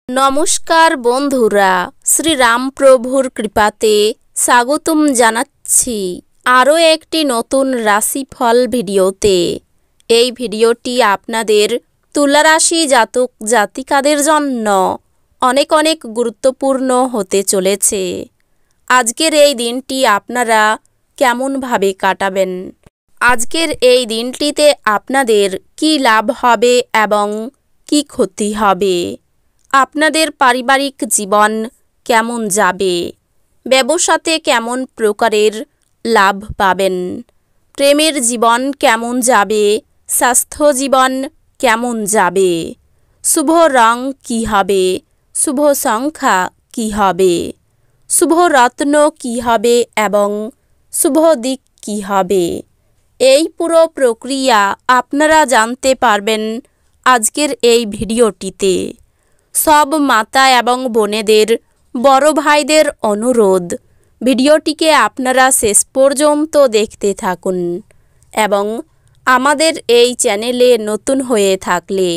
নমস্কার বন্ধুরা, শ্রীরামপ্রভুর কৃপাতে স্বাগতম জানাচ্ছি আরও একটি নতুন রাশিফল ভিডিওতে। এই ভিডিওটি আপনাদের তুলা রাশি জাতক জাতিকাদের জন্য অনেক অনেক গুরুত্বপূর্ণ হতে চলেছে। আজকের এই দিনটি আপনারা কেমনভাবে কাটাবেন, আজকের এই দিনটিতে আপনাদের কি লাভ হবে এবং কি ক্ষতি হবে, আপনাদের পারিবারিক জীবন কেমন যাবে, ব্যবসাতে কেমন প্রকারের লাভ পাবেন, প্রেমের জীবন কেমন যাবে, স্বাস্থ্য জীবন কেমন যাবে, শুভ রং কী হবে, শুভ সংখ্যা কী হবে, শুভ রত্ন কী হবে এবং শুভ দিক কী হবে, এই পুরো প্রক্রিয়া আপনারা জানতে পারবেন আজকের এই ভিডিওটিতে। সব মাতা এবং বোনেদের, বড় ভাইদের অনুরোধ, ভিডিওটিকে আপনারা শেষ পর্যন্ত দেখতে থাকুন এবং আমাদের এই চ্যানেলে নতুন হয়ে থাকলে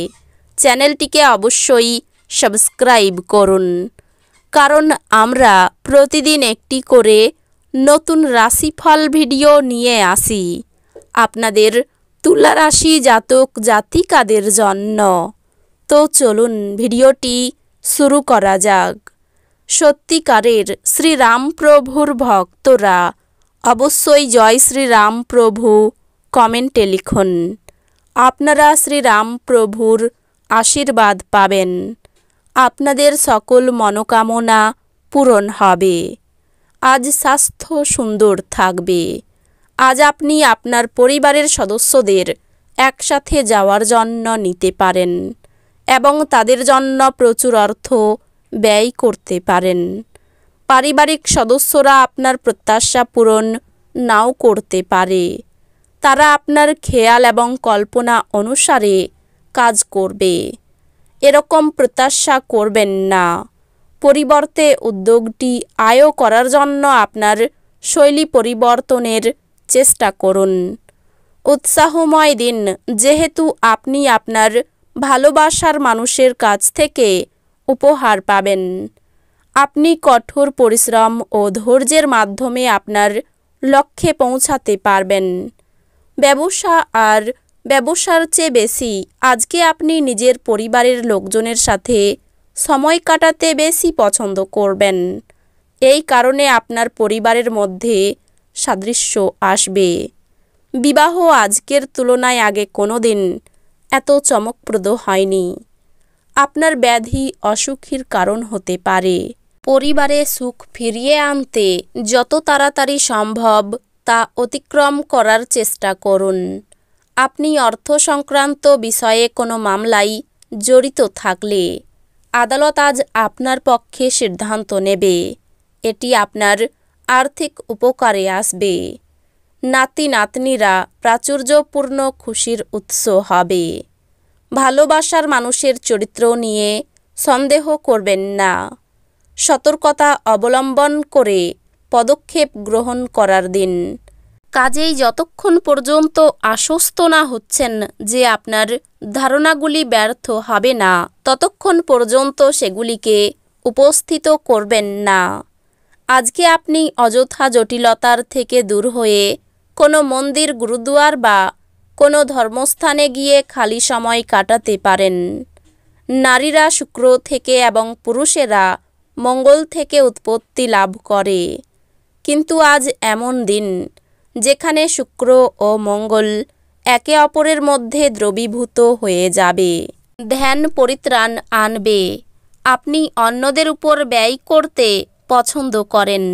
চ্যানেলটিকে অবশ্যই সাবস্ক্রাইব করুন, কারণ আমরা প্রতিদিন একটি করে নতুন রাশিফল ভিডিও নিয়ে আসি আপনাদের তুলা রাশি জাতক জাতিকাদের জন্য। তো চলুন ভিডিওটি শুরু করা যাক। সত্যিকারের শ্রীরামপ্রভুর ভক্তরা অবশ্যই জয় শ্রীরামপ্রভু কমেন্টে লিখুন। আপনারা শ্রীরামপ্রভুর আশীর্বাদ পাবেন, আপনাদের সকল মনোকামনা পূরণ হবে। আজ স্বাস্থ্য সুন্দর থাকবে। আজ আপনি আপনার পরিবারের সদস্যদের একসাথে যাওয়ার জন্য নিতে পারেন এবং তাদের জন্য প্রচুর অর্থ ব্যয় করতে পারেন। পারিবারিক সদস্যরা আপনার প্রত্যাশা পূরণ নাও করতে পারে। তারা আপনার খেয়াল এবং কল্পনা অনুসারে কাজ করবে। এরকম প্রত্যাশা করবেন না। পরিবর্তে উদ্যোগটি আয় করার জন্য আপনার শৈলী পরিবর্তনের চেষ্টা করুন। উৎসাহময় দিন, যেহেতু আপনি আপনার ভালোবাসার মানুষের কাছ থেকে উপহার পাবেন। আপনি কঠোর পরিশ্রম ও ধৈর্যের মাধ্যমে আপনার লক্ষ্যে পৌঁছাতে পারবেন। ব্যবসা আর ব্যবসার চেয়ে বেশি আজকে আপনি নিজের পরিবারের লোকজনের সাথে সময় কাটাতে বেশি পছন্দ করবেন। এই কারণে আপনার পরিবারের মধ্যে সাদৃশ্য আসবে। বিবাহ আজকের তুলনায় আগে কোনো দিন এত চমকপ্রদ হয়নি। আপনার ব্যাধি অসুখের কারণ হতে পারে। পরিবারে সুখ ফিরিয়ে আনতে যত তাড়াতাড়ি সম্ভব তা অতিক্রম করার চেষ্টা করুন। আপনি অর্থ সংক্রান্ত বিষয়ে কোনো মামলায় জড়িত থাকলে আদালত আজ আপনার পক্ষে সিদ্ধান্ত নেবে। এটি আপনার আর্থিক উপকারে আসবে। নাতি নাতনিরা প্রাচুর্যপূর্ণ খুশির উৎস হবে। ভালোবাসার মানুষের চরিত্র নিয়ে সন্দেহ করবেন না। সতর্কতা অবলম্বন করে পদক্ষেপ গ্রহণ করার দিন। কাজেই যতক্ষণ পর্যন্ত আশ্বস্ত না হচ্ছেন যে আপনার ধারণাগুলি ব্যর্থ হবে না, ততক্ষণ পর্যন্ত সেগুলিকে উপস্থিত করবেন না। আজকে আপনি অযথা জটিলতার থেকে দূর হয়ে কোনো মন্দির, গুরুদুয়ার বা কোনো ধর্মস্থানে গিয়ে খালি সময় কাটাতে পারেন। নারীরা শুক্র থেকে এবং পুরুষেরা মঙ্গল থেকে উৎপত্তি লাভ করে, কিন্তু আজ এমন দিন যেখানে শুক্র ও মঙ্গল একে অপরের মধ্যে দ্রবীভূত হয়ে যাবে। ধ্যান পরিত্রাণ আনবে। আপনি অন্যদের উপর ব্যয় করতে পছন্দ করেন।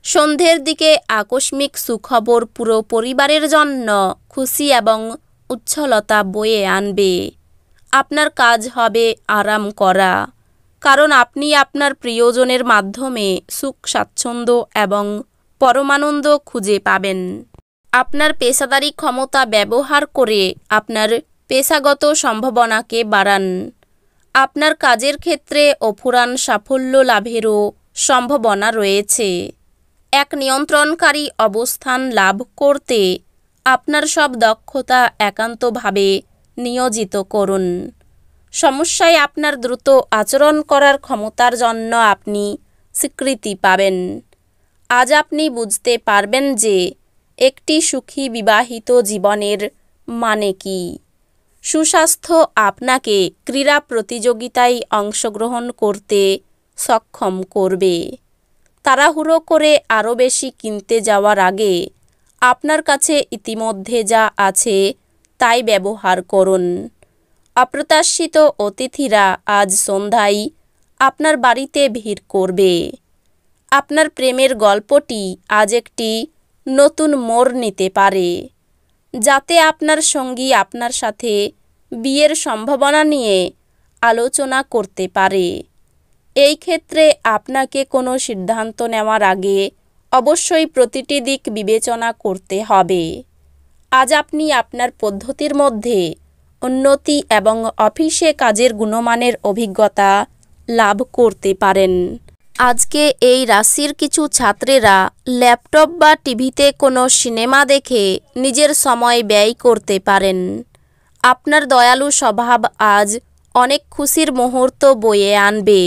সন্ধ্যের দিকে আকস্মিক সুখবর পুরো পরিবারের জন্য খুশি এবং উচ্ছলতা বয়ে আনবে। আপনার কাজ হবে আরাম করা, কারণ আপনি আপনার প্রিয়জনের মাধ্যমে সুখ, স্বাচ্ছন্দ্য এবং পরমানন্দ খুঁজে পাবেন। আপনার পেশাদারি ক্ষমতা ব্যবহার করে আপনার পেশাগত সম্ভাবনাকে বাড়ান। আপনার কাজের ক্ষেত্রে অফুরান সাফল্য লাভেরও সম্ভাবনা রয়েছে। এক নিয়ন্ত্রণকারী অবস্থান লাভ করতে আপনার সব দক্ষতা একান্তভাবে নিয়োজিত করুন। সমস্যায় আপনার দ্রুত আচরণ করার ক্ষমতার জন্য আপনি স্বীকৃতি পাবেন। আজ আপনি বুঝতে পারবেন যে একটি সুখী বিবাহিত জীবনের মানে কি। সুস্বাস্থ্য আপনাকে ক্রীড়া প্রতিযোগিতায় অংশগ্রহণ করতে সক্ষম করবে। তাড়াহুড়ো করে আরও বেশি কিনতে যাওয়ার আগে আপনার কাছে ইতিমধ্যে যা আছে তাই ব্যবহার করুন। অপ্রত্যাশিত অতিথিরা আজ সন্ধ্যায় আপনার বাড়িতে ভিড় করবে। আপনার প্রেমের গল্পটি আজ একটি নতুন মোড় নিতে পারে, যাতে আপনার সঙ্গী আপনার সাথে বিয়ের সম্ভাবনা নিয়ে আলোচনা করতে পারে। এই ক্ষেত্রে আপনাকে কোনো সিদ্ধান্ত নেওয়ার আগে অবশ্যই প্রতিটি দিক বিবেচনা করতে হবে। আজ আপনি আপনার পদ্ধতির মধ্যে উন্নতি এবং অফিসে কাজের গুণমানের অভিজ্ঞতা লাভ করতে পারেন। আজকে এই রাশির কিছু ছাত্রেরা ল্যাপটপ বা টিভিতে কোনো সিনেমা দেখে নিজের সময় ব্যয় করতে পারেন। আপনার দয়ালু স্বভাব আজ অনেক খুশির মুহূর্ত বয়ে আনবে।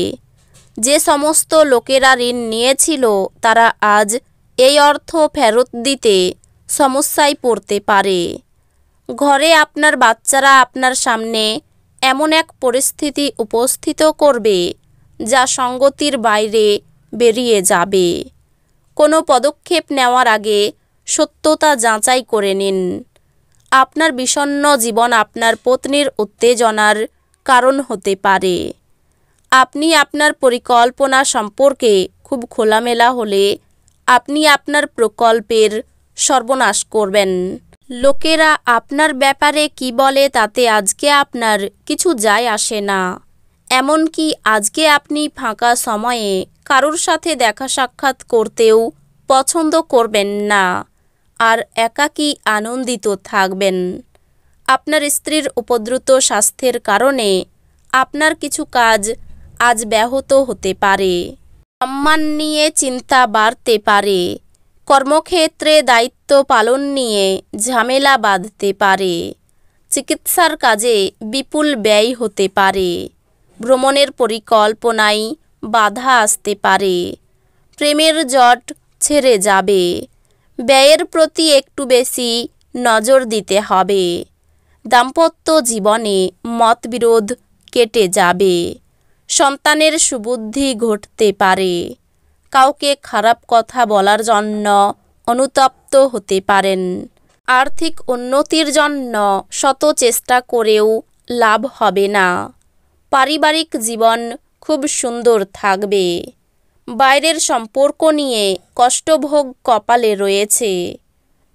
যে সমস্ত লোকেরা ঋণ নিয়েছিল তারা আজ এই অর্থ ফেরত দিতে সমস্যায় পড়তে পারে। ঘরে আপনার বাচ্চারা আপনার সামনে এমন এক পরিস্থিতি উপস্থিত করবে যা সঙ্গতির বাইরে বেরিয়ে যাবে। কোনো পদক্ষেপ নেওয়ার আগে সত্যতা যাচাই করে নিন। আপনার বিষণ্ণ জীবন আপনার পত্নীর উত্তেজনার কারণ হতে পারে। আপনি আপনার পরিকল্পনা সম্পর্কে খুব খোলামেলা হলে আপনি আপনার প্রকল্পের সর্বনাশ করবেন। লোকেরা আপনার ব্যাপারে কি বলে তাতে আজকে আপনার কিছু যায় আসে না। এমনকি আজকে আপনি ফাঁকা সময়ে কারোর সাথে দেখা সাক্ষাৎ করতেও পছন্দ করবেন না, আর একাকী আনন্দিত থাকবেন। আপনার স্ত্রীর উপদ্রুত স্বাস্থ্যের কারণে আপনার কিছু কাজ আজ ব্যাহত হতে পারে। সম্মান নিয়ে চিন্তা বাড়তে পারে। কর্মক্ষেত্রে দায়িত্ব পালন নিয়ে ঝামেলা বাঁধতে পারে। চিকিৎসার কাজে বিপুল ব্যয় হতে পারে। ভ্রমণের পরিকল্পনায় বাধা আসতে পারে। প্রেমের জট ছেড়ে যাবে। ব্যয়ের প্রতি একটু বেশি নজর দিতে হবে। দাম্পত্য জীবনে মতবিরোধ কেটে যাবে। সন্তানের সুবুদ্ধি ঘটতে পারে। কাউকে খারাপ কথা বলার জন্য অনুতপ্ত হতে পারেন। আর্থিক উন্নতির জন্য শত চেষ্টা করেও লাভ হবে না। পারিবারিক জীবন খুব সুন্দর থাকবে। বাইরের সম্পর্ক নিয়ে কষ্টভোগ কপালে রয়েছে।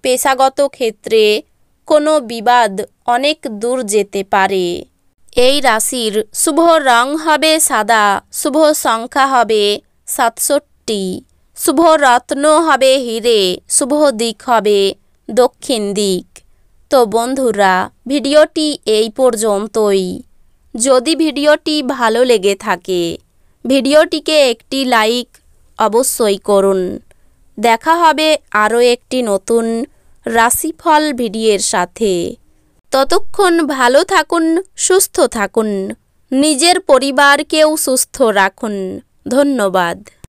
পেশাগত ক্ষেত্রে কোনো বিবাদ অনেক দূর যেতে পারে। এই রাশির শুভ রং হবে সাদা, শুভ সংখ্যা হবে 67, শুভ রত্ন হবে হিরে, শুভ দিক হবে দক্ষিণ দিক। তো বন্ধুরা, ভিডিওটি এই পর্যন্তই। যদি ভিডিওটি ভালো লেগে থাকে ভিডিওটিকে একটি লাইক অবশ্যই করুন। দেখা হবে আরও একটি নতুন রাশিফল ভিডিওর সাথে। ততক্ষণ ভালো থাকুন, সুস্থ থাকুন, নিজের পরিবারকেও সুস্থ রাখুন। ধন্যবাদ।